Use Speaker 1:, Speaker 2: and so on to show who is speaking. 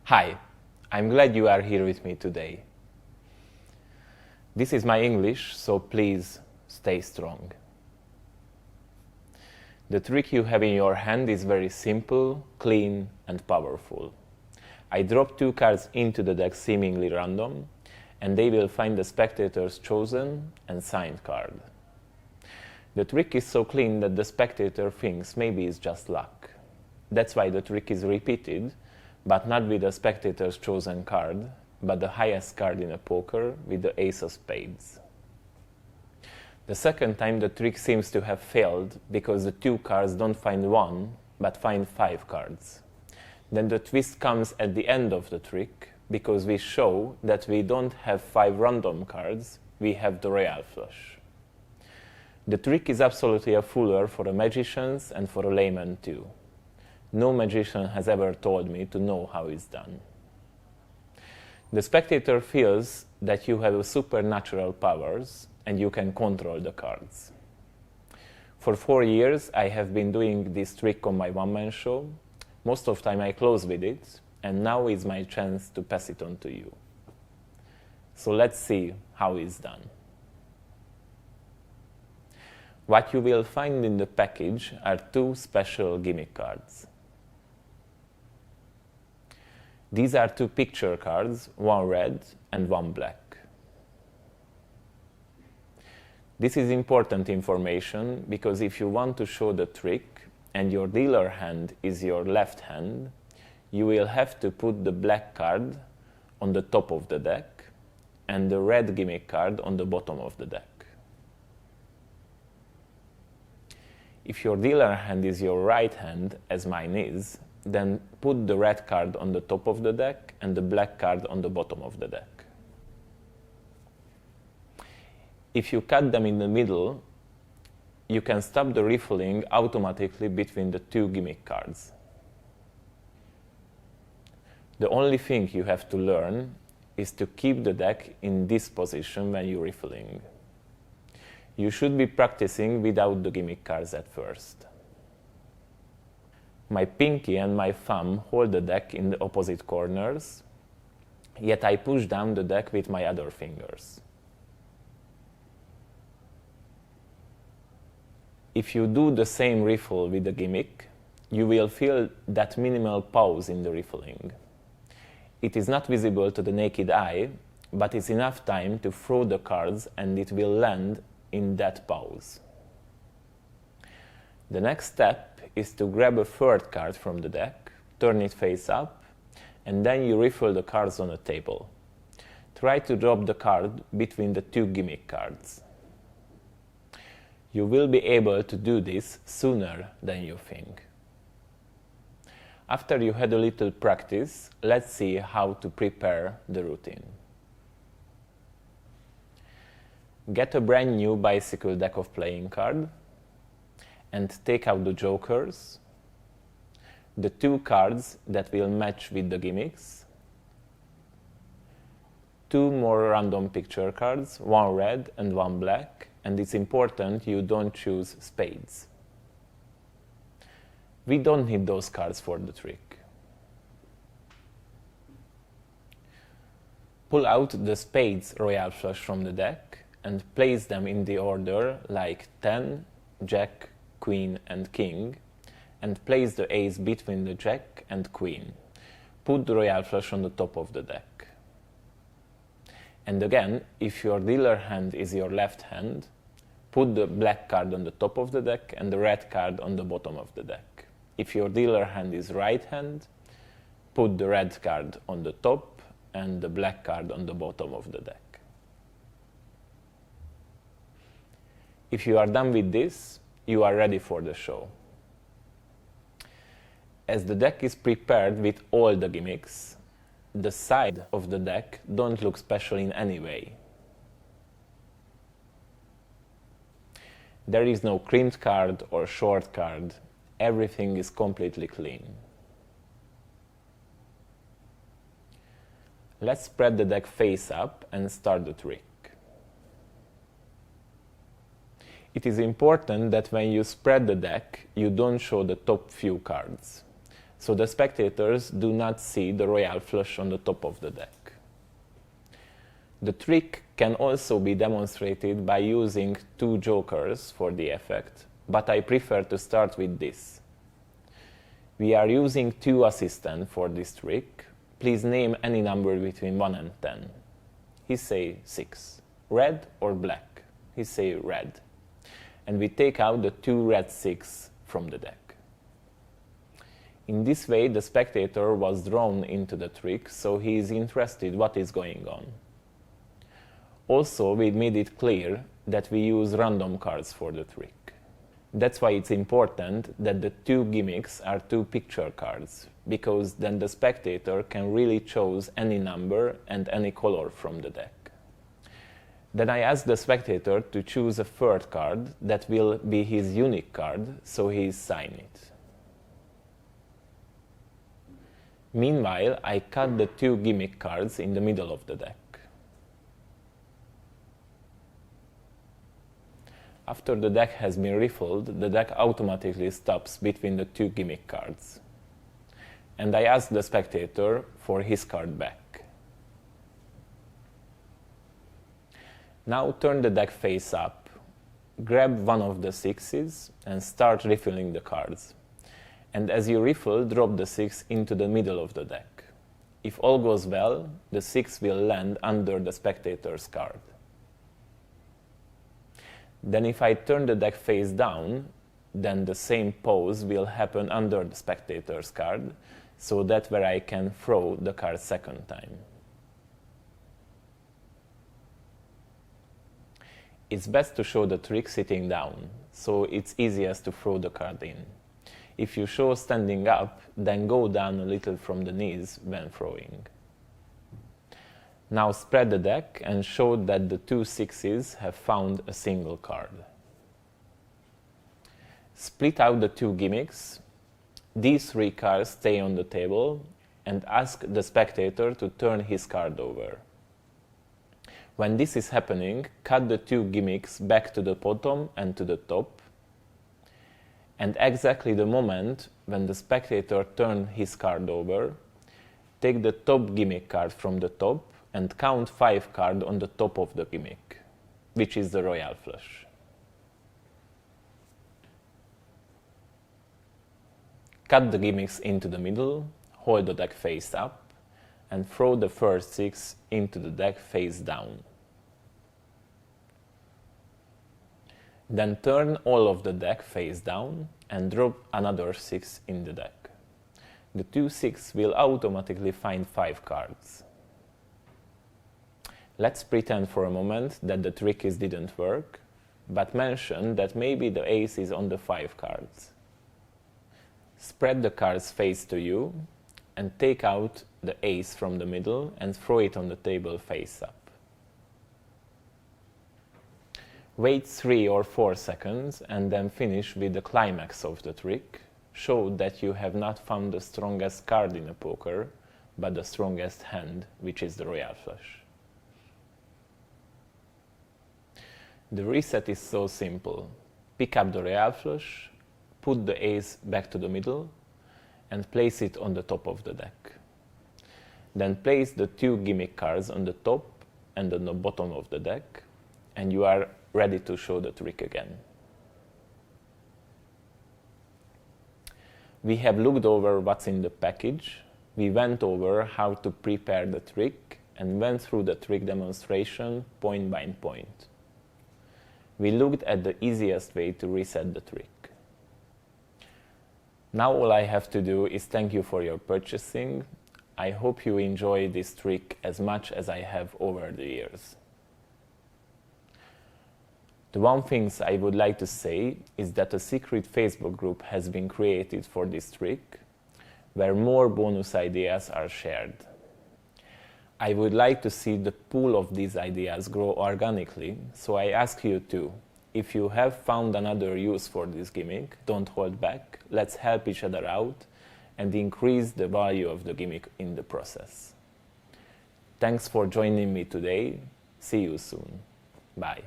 Speaker 1: Hi, I'm glad you are here with me today. This is my English, so please stay strong. The trick you have in your hand is very simple, clean and powerful. I drop two cards into the deck seemingly random, and they will find the spectator's chosen and signed card. The trick is so clean that the spectator thinks maybe it's just luck. That's why the trick is repeated, but not with the spectator's chosen card, but the highest card in a poker with the ace of spades. The second time the trick seems to have failed because the two cards don't find one, but find five cards. Then the twist comes at the end of the trick, because we show that we don't have five random cards, we have the royal flush. The trick is absolutely a fooler for the magicians and for a layman too. No magician has ever told me to know how it's done. The spectator feels that you have supernatural powers and you can control the cards. For 4 years I have been doing this trick on my one-man show. Most of the time I close with it, and now is my chance to pass it on to you. So let's see how it's done. What you will find in the package are two special gimmick cards. These are two picture cards, one red and one black. This is important information because if you want to show the trick and your dealer hand is your left hand, you will have to put the black card on the top of the deck and the red gimmick card on the bottom of the deck. If your dealer hand is your right hand, as mine is, then put the red card on the top of the deck and the black card on the bottom of the deck. If you cut them in the middle, you can stop the riffling automatically between the two gimmick cards. The only thing you have to learn is to keep the deck in this position when you're riffling. You should be practicing without the gimmick cards at first. My pinky and my thumb hold the deck in the opposite corners, yet I push down the deck with my other fingers. If you do the same riffle with the gimmick, you will feel that minimal pause in the riffling. It is not visible to the naked eye, but it's enough time to throw the cards and it will land in that pause. The next step is to grab a third card from the deck, turn it face up, and then you riffle the cards on a table. Try to drop the card between the two gimmick cards. You will be able to do this sooner than you think. After you had a little practice, let's see how to prepare the routine. Get a brand new bicycle deck of playing cards and take out the jokers, the two cards that will match with the gimmicks, two more random picture cards, one red and one black, and it's important you don't choose spades. We don't need those cards for the trick. Pull out the spades royal flush from the deck and place them in the order like 10, jack, queen and king, and place the ace between the jack and queen. Put the royal flush on the top of the deck. And again, if your dealer hand is your left hand, put the black card on the top of the deck and the red card on the bottom of the deck. If your dealer hand is right hand, put the red card on the top and the black card on the bottom of the deck. If you are done with this, you are ready for the show. As the deck is prepared with all the gimmicks, the side of the deck don't look special in any way. There is no crimped card or short card, everything is completely clean. Let's spread the deck face up and start the trick. It is important that when you spread the deck, you don't show the top few cards. so the spectators do not see the royal flush on the top of the deck. The trick can also be demonstrated by using two jokers for the effect, but I prefer to start with this. We are using two assistants for this trick. Please name any number between 1 and 10. He say 6. Red or black? He say red. And we take out the two red 6 from the deck. In this way, the spectator was drawn into the trick, so he is interested what is going on. Also, we made it clear that we use random cards for the trick. That's why it's important that the two gimmicks are two picture cards, because then the spectator can really choose any number and any color from the deck. Then I ask the spectator to choose a third card that will be his unique card, so he sign it. Meanwhile, I cut the two gimmick cards in the middle of the deck. After the deck has been riffled, the deck automatically stops between the two gimmick cards. And I ask the spectator for his card back. Now turn the deck face up, grab one of the 6s and start riffling the cards. And as you riffle, drop the 6 into the middle of the deck. If all goes well, the 6 will land under the spectator's card. Then if I turn the deck face down, then the same pose will happen under the spectator's card, so that where I can throw the card second time. It's best to show the trick sitting down, so it's easiest to throw the card in. If you show standing up, then go down a little from the knees when throwing. Now spread the deck and show that the two 6s have found a single card. Split out the two gimmicks. These 3 cards stay on the table and ask the spectator to turn his card over. When this is happening, cut the two gimmicks back to the bottom and to the top. And exactly the moment when the spectator turns his card over, take the top gimmick card from the top and count 5 cards on the top of the gimmick, which is the royal flush. Cut the gimmicks into the middle, hold the deck face up, and throw the first 6 into the deck face down. Then turn all of the deck face down and drop another 6 in the deck. The two 6 will automatically find 5 cards. Let's pretend for a moment that the trick didn't work, but mention that maybe the ace is on the 5 cards. Spread the cards face to you and take out the ace from the middle and throw it on the table face up. Wait 3 or 4 seconds and then finish with the climax of the trick. Show that you have not found the strongest card in a poker, but the strongest hand, which is the royal flush. The reset is so simple. Pick up the royal flush, put the ace back to the middle, and place it on the top of the deck. Then place the two gimmick cards on the top and on the bottom of the deck, and you are ready to show the trick again. We have looked over what's in the package. We went over how to prepare the trick and went through the trick demonstration point by point. We looked at the easiest way to reset the trick. Now all I have to do is thank you for your purchasing. I hope you enjoy this trick as much as I have over the years. The one thing I would like to say is that a secret Facebook group has been created for this trick, where more bonus ideas are shared. I would like to see the pool of these ideas grow organically, so I ask you to, if you have found another use for this gimmick, don't hold back, let's help each other out and increase the value of the gimmick in the process. Thanks for joining me today. See you soon. Bye.